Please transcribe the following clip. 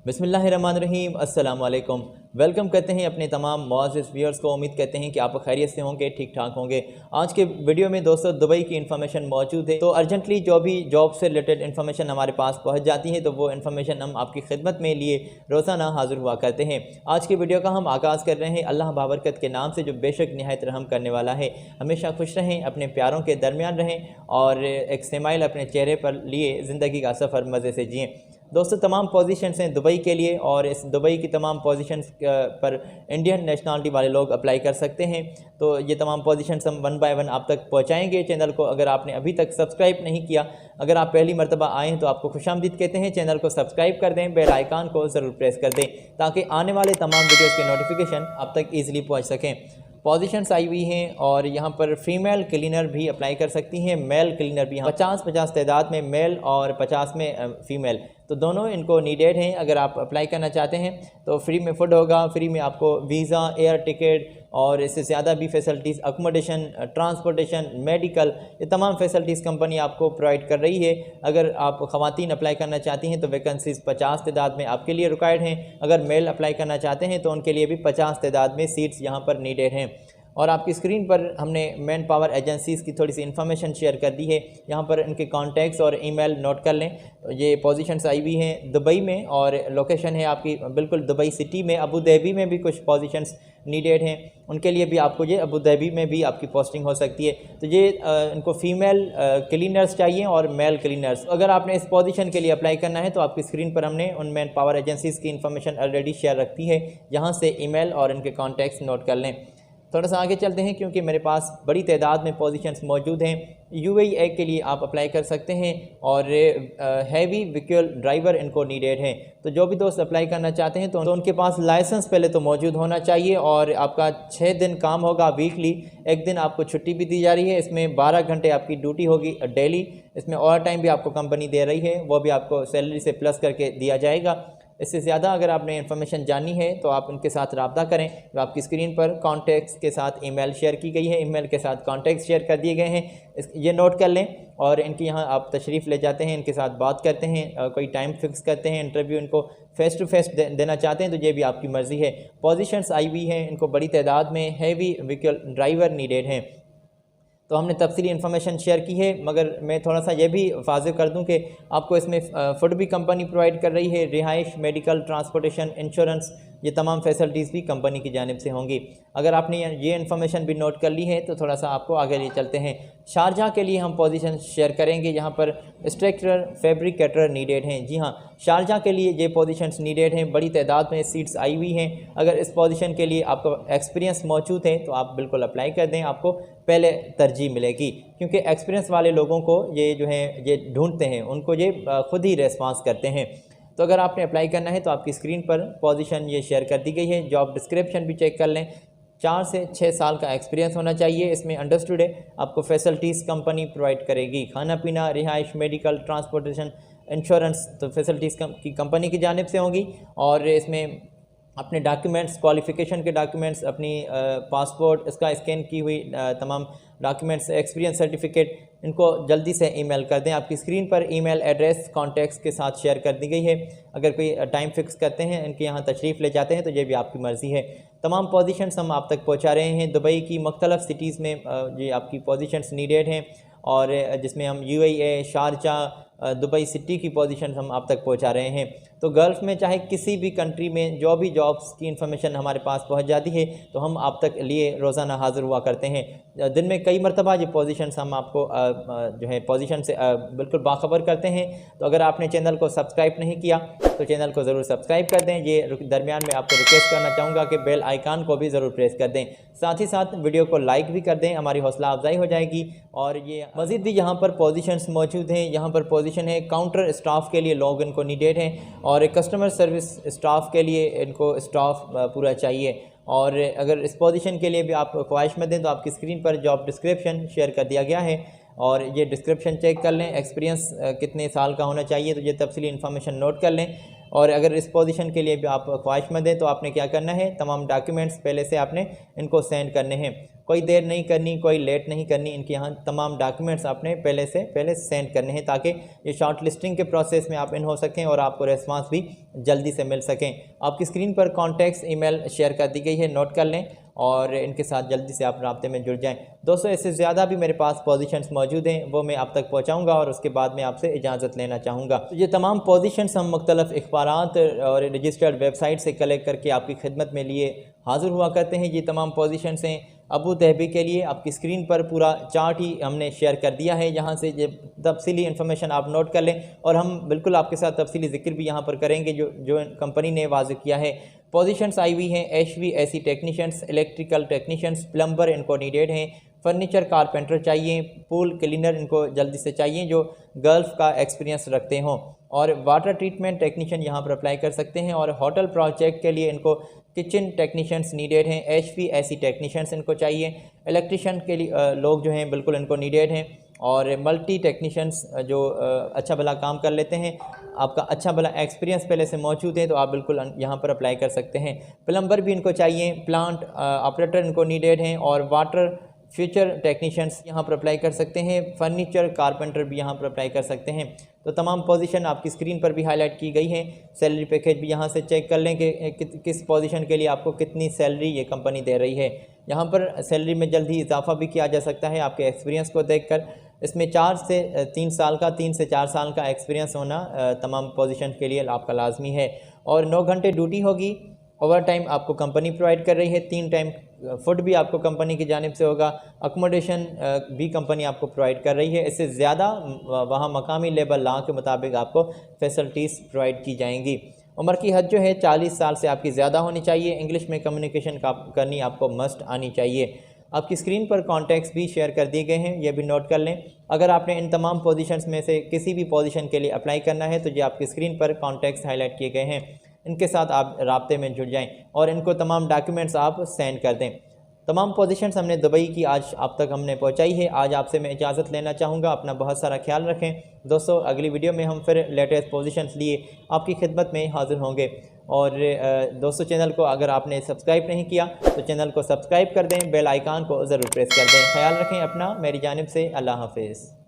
बिस्मिल्लाहिर्रहमानिर्रहीम, अस्सलाम वालेकुम। वेलकम करते हैं अपने तमाम मुअज़्ज़िज़ व्यूअर्स को। उम्मीद करते हैं कि आप खैरियत से होंगे, ठीक ठाक होंगे। आज के वीडियो में दोस्तों दुबई की इन्फॉर्मेशन मौजूद है, तो अर्जेंटली जो भी जॉब से रिलेटेड इन्फॉर्मेशन हमारे पास पहुंच जाती है तो वो इन्फॉर्मेशन हम आपकी खिदमत में लिए रोज़ाना हाजिर हुआ करते हैं। आज के वीडियो का हम आगाज़ कर रहे हैं अल्लाह बाबरकत के नाम से, जो बेशक निहायत रहम करने वाला है। हमेशा खुश रहें, अपने प्यारों के दरमियान रहें और एक स्माइल अपने चेहरे पर लिए ज़िंदगी का सफ़र मज़े से जिएँ। दोस्तों, तमाम पोजीशंस हैं दुबई के लिए और इस दुबई की तमाम पोजीशंस पर इंडियन नेशनलिटी वाले लोग अप्लाई कर सकते हैं। तो ये तमाम पोजीशंस हम वन बाय वन आप तक पहुंचाएंगे। चैनल को अगर आपने अभी तक सब्सक्राइब नहीं किया, अगर आप पहली मरतबा आए हैं तो आपको खुशामदीद कहते हैं। चैनल को सब्सक्राइब कर दें, बेल आइकान को ज़रूर प्रेस कर दें ताकि आने वाले तमाम वीडियोज़ के नोटिफिकेशन आप तक ईज़िली पहुँच सकें। पोजीशंस आई हुई हैं और यहाँ पर फ़ीमेल क्लीनर भी अप्लाई कर सकती हैं, मेल क्लीनर भी। 50-50 तादाद में मेल और 50 में फ़ीमेल, तो दोनों इनको नीडेड हैं। अगर आप अप्लाई करना चाहते हैं तो फ्री में फ़ूड होगा, फ्री में आपको वीज़ा, एयर टिकट और इससे ज़्यादा भी फ़ैसिलिटीज़, अकोमोडेशन, ट्रांसपोर्टेशन, मेडिकल, ये तमाम फ़ैसिलिटीज़ कंपनी आपको प्रोवाइड कर रही है। अगर आप ख़वातीन अप्लाई करना चाहती हैं तो वैकेंसीज़ 50 तादाद में आपके लिए रिक्वायर्ड हैं। अगर मेल अप्लाई करना चाहते हैं तो उनके लिए भी 50 तादाद में सीट्स यहाँ पर नीडेड हैं। और आपकी स्क्रीन पर हमने मैन पावर एजेंसीज़ की थोड़ी सी इन्फॉर्मेशन शेयर कर दी है। यहाँ पर इनके कॉन्टैक्ट्स और ईमेल नोट कर लें। तो ये पोजीशंस आई हुई हैं दुबई में और लोकेशन है आपकी बिल्कुल दुबई सिटी में। अबू धाबी में भी कुछ पोजीशंस नीडेड हैं, उनके लिए भी आपको ये अबू धाबी में भी आपकी पोस्टिंग हो सकती है। तो ये इनको फ़ीमेल क्लीनर्स चाहिए और मेल क्लीनर्स। अगर आपने इस पोजीशन के लिए अप्लाई करना है तो आपकी स्क्रीन पर हमने उन मैन पावर एजेंसीज़ की इन्फॉर्मेशन ऑलरेडी शेयर रखती है, यहाँ से ईमेल और इनके कॉन्टैक्ट्स नोट कर लें। थोड़ा सा आगे चलते हैं क्योंकि मेरे पास बड़ी तादाद में पोजीशंस मौजूद हैं। UAE के लिए आप अप्लाई कर सकते हैं और हैवी व्हीकल ड्राइवर इनको नीडेड हैं। तो जो भी दोस्त अप्लाई करना चाहते हैं तो उनके पास लाइसेंस पहले तो मौजूद होना चाहिए और आपका 6 दिन काम होगा वीकली। एक दिन आपको छुट्टी भी दी जा रही है, इसमें 12 घंटे आपकी ड्यूटी होगी डेली। इसमें ओवर टाइम भी आपको कंपनी दे रही है, वो भी आपको सैलरी से प्लस करके दिया जाएगा। इससे ज़्यादा अगर आपने इन्फॉर्मेशन जाननी है तो आप उनके साथ रब्ता करें। तो आपकी स्क्रीन पर कॉन्टैक्ट्स के साथ ईमेल शेयर की गई है, ईमेल के साथ कॉन्टैक्ट्स शेयर कर दिए गए हैं। ये नोट कर लें और इनके यहाँ आप तशरीफ़ ले जाते हैं, इनके साथ बात करते हैं, कोई टाइम फिक्स करते हैं, इंटरव्यू इनको फ़ेस टू फेस देना चाहते हैं तो ये भी आपकी मर्ज़ी है। पोजीशंस आई हुई हैं, इनको बड़ी तादाद में हैवी व्हीकल ड्राइवर नीडेड हैं। तो हमने तफसीली इन्फॉर्मेशन शेयर की है, मगर मैं थोड़ा सा ये भी वाज़ेह कर दूं कि आपको इसमें फ़ूड भी कंपनी प्रोवाइड कर रही है, रिहाइश, मेडिकल, ट्रांसपोर्टेशन, इंश्योरेंस, ये तमाम फैसिलिटीज़ भी कंपनी की जानिब से होंगी। अगर आपने ये इन्फॉर्मेशन भी नोट कर ली है तो थोड़ा सा आपको आगे ले चलते हैं। शारजाह के लिए हम पोजीशन शेयर करेंगे, यहाँ पर स्ट्रक्चरल फैब्रिकेटर नीडेड हैं। जी हाँ, शारजाह के लिए ये पोजीशंस नीडेड हैं, बड़ी तादाद में सीट्स आई हुई हैं। अगर इस पोजीशन के लिए आपका एक्सपीरियंस मौजूद है तो आप बिल्कुल अप्लाई कर दें, आपको पहले तरजीह मिलेगी क्योंकि एक्सपीरियंस वाले लोगों को ये जो है ये ढूंढते हैं, उनको ये ख़ुद ही रेस्पॉन्स करते हैं। तो अगर आपने अप्लाई करना है तो आपकी स्क्रीन पर पोजीशन ये शेयर कर दी गई है। जॉब डिस्क्रिप्शन भी चेक कर लें। 4 से 6 साल का एक्सपीरियंस होना चाहिए। इसमें अंडरस्टूड है आपको फैसिलिटीज़ कंपनी प्रोवाइड करेगी, खाना पीना, रिहाइश, मेडिकल, ट्रांसपोर्टेशन, इंश्योरेंस, तो फैसिलिटीज़ की कंपनी की जानिब से होंगी। और इसमें अपने डॉक्यूमेंट्स, क्वालिफ़िकेशन के डॉक्यूमेंट्स, अपनी पासपोर्ट, इसका स्कैन की हुई तमाम डॉक्यूमेंट्स, एक्सपीरियंस सर्टिफिकेट, इनको जल्दी से ईमेल कर दें। आपकी स्क्रीन पर ईमेल एड्रेस कॉन्टैक्ट्स के साथ शेयर कर दी गई है। अगर कोई टाइम फिक्स करते हैं, इनके यहाँ तशरीफ़ ले जाते हैं तो ये भी आपकी मर्ज़ी है। तमाम पोजीशंस हम आप तक पहुँचा रहे हैं। दुबई की मुख्तलिफ़ सिटीज़ में ये आपकी पोजीशंस नीडेड हैं और जिसमें हम UAE, शारजाह, दुबई सिटी की पोजीशन हम आप तक पहुंचा रहे हैं। तो गल्फ़ में चाहे किसी भी कंट्री में जो भी जॉब्स की इन्फॉर्मेशन हमारे पास पहुंच जाती है तो हम आप तक लिए रोज़ाना हाज़िर हुआ करते हैं। दिन में कई मरतबा ये पोजीशंस हम आपको जो है पोजीशन से बिल्कुल बाखबर करते हैं। तो अगर आपने चैनल को सब्सक्राइब नहीं किया तो चैनल को ज़रूर सब्सक्राइब कर दें। ये दरमियान में आपको रिक्वेस्ट करना चाहूँगा कि बेल आइकान को भी ज़रूर प्रेस कर दें, साथ ही साथ वीडियो को लाइक भी कर दें, हमारी हौसला अफजाई हो जाएगी। और ये मज़ीद भी यहाँ पर पोजीशंस मौजूद हैं। यहाँ पर पोजीशन है काउंटर स्टाफ के लिए, लोग इनको नीडेड हैं और कस्टमर सर्विस स्टाफ के लिए इनको स्टाफ पूरा चाहिए। और अगर इस पोजीशन के लिए भी आप ख्वाहिशमंद हैं तो आपकी स्क्रीन पर जॉब डिस्क्रिप्शन शेयर कर दिया गया है और ये डिस्क्रिप्शन चेक कर लें। एक्सपीरियंस कितने साल का होना चाहिए तो ये तफसीली इन्फॉर्मेशन नोट कर लें। और अगर इस पोजीशन के लिए भी आप ख्वाहिशमंद हैं तो आपने क्या करना है, तमाम डॉक्यूमेंट्स पहले से आपने इनको सेंड करने हैं। कोई देर नहीं करनी, कोई लेट नहीं करनी। इनके यहाँ तमाम डॉक्यूमेंट्स आपने पहले सेंड करने हैं ताकि ये शॉर्ट लिस्टिंग के प्रोसेस में आप इन हो सकें और आपको रेस्पॉन्स भी जल्दी से मिल सकें। आपकी स्क्रीन पर कॉन्टैक्ट्स ईमेल शेयर कर दी गई है, नोट कर लें और इनके साथ जल्दी से आप राब्ते में जुड़ जाएं। दोस्तों इससे ज़्यादा भी मेरे पास पोजीशंस मौजूद हैं, वो मैं आप तक पहुंचाऊंगा और उसके बाद मैं आपसे इजाज़त लेना चाहूँगा। तो ये तमाम पोजीशंस हम मुख्तलिफ अखबारात और रजिस्टर्ड वेबसाइट से कलेक्ट करके आपकी खिदमत में लिए हाज़िर हुआ करते हैं। ये तमाम पोजीशंस हैं अबू धाबी के लिए। आपकी स्क्रीन पर पूरा चार्ट ही हमने शेयर कर दिया है, यहाँ से ये तफसीली इन्फॉर्मेशन आप नोट कर लें और हम बिल्कुल आपके साथ तफसीली ज़िक्र भी यहाँ पर करेंगे जो कंपनी ने वाज़िह किया है। पोजीशंस आई हुई हैं HVAC technicians, electrical technicians, plumber इनको नीडेड हैं, फर्नीचर कारपेंटर चाहिए, पूल क्लीनर इनको जल्दी से चाहिए जो गल्फ़ का एक्सपीरियंस रखते हों, और वाटर ट्रीटमेंट टेक्नीशियन यहाँ पर अप्लाई कर सकते हैं। और होटल प्रोजेक्ट के लिए इनको किचन टेक्नीशियंस नीडेड हैं, HVAC टेक्नीशियंस इनको चाहिए। इलेक्ट्रिशियन के लिए लोग जो हैं बिल्कुल इनको नीडेड हैं, और मल्टी टेक्नीशियंस जो अच्छा भला काम कर लेते हैं, आपका अच्छा भला एक्सपीरियंस पहले से मौजूद है तो आप बिल्कुल यहाँ पर अप्लाई कर सकते हैं। प्लम्बर भी इनको चाहिए, प्लांट ऑपरेटर इनको नीडेड हैं, और वाटर फ्यूचर टेक्नीशियंस यहाँ पर अप्लाई कर सकते हैं। फर्नीचर कारपेंटर भी यहाँ पर अप्लाई कर सकते हैं। तो तमाम पोजीशन आपकी स्क्रीन पर भी हाईलाइट की गई है। सैलरी पैकेज भी यहाँ से चेक कर लें कि किस पोजीशन के लिए आपको कितनी सैलरी ये कंपनी दे रही है। यहाँ पर सैलरी में जल्दी इजाफा भी किया जा सकता है आपके एक्सपीरियंस को देखकर। इसमें 4 से 3 साल का, 3 से 4 साल का एक्सपीरियंस होना तमाम पोजीशन के लिए आपका लाजमी है। और 9 घंटे ड्यूटी होगी, ओवर टाइम आपको कंपनी प्रोवाइड कर रही है, 3 टाइम फूड भी आपको कंपनी की जानिब से होगा, अकोमोडेशन भी कंपनी आपको प्रोवाइड कर रही है। इससे ज़्यादा वहाँ मकामी लेबर लॉ के मुताबिक आपको फैसिलिटीज़ प्रोवाइड की जाएंगी। उम्र की हद जो है 40 साल से आपकी ज़्यादा होनी चाहिए। इंग्लिश में कम्युनिकेशन करनी आपको मस्ट आनी चाहिए। आपकी स्क्रीन पर कॉन्टैक्ट्स भी शेयर कर दिए गए हैं, ये भी नोट कर लें। अगर आपने इन तमाम पोजीशंस में से किसी भी पोजीशन के लिए अप्लाई करना है तो ये आपकी स्क्रीन पर कॉन्टैक्ट्स हाईलाइट किए गए हैं, इनके साथ आप राब्ते में जुड़ जाएं और इनको तमाम डॉक्यूमेंट्स आप सेंड कर दें। तमाम पोजीशंस हमने दुबई की आज आप तक हमने पहुंचाई है। आज आपसे मैं इजाज़त लेना चाहूँगा। अपना बहुत सारा ख्याल रखें दोस्तों। अगली वीडियो में हम फिर लेटेस्ट पोजीशंस लिए आपकी खिदमत में हाजिर होंगे। और दोस्तों चैनल को अगर आपने सब्सक्राइब नहीं किया तो चैनल को सब्सक्राइब कर दें, बेल आइकान को ज़रूर प्रेस कर दें। ख्याल रखें अपना। मेरी जानिब से अल्लाह हाफिज़।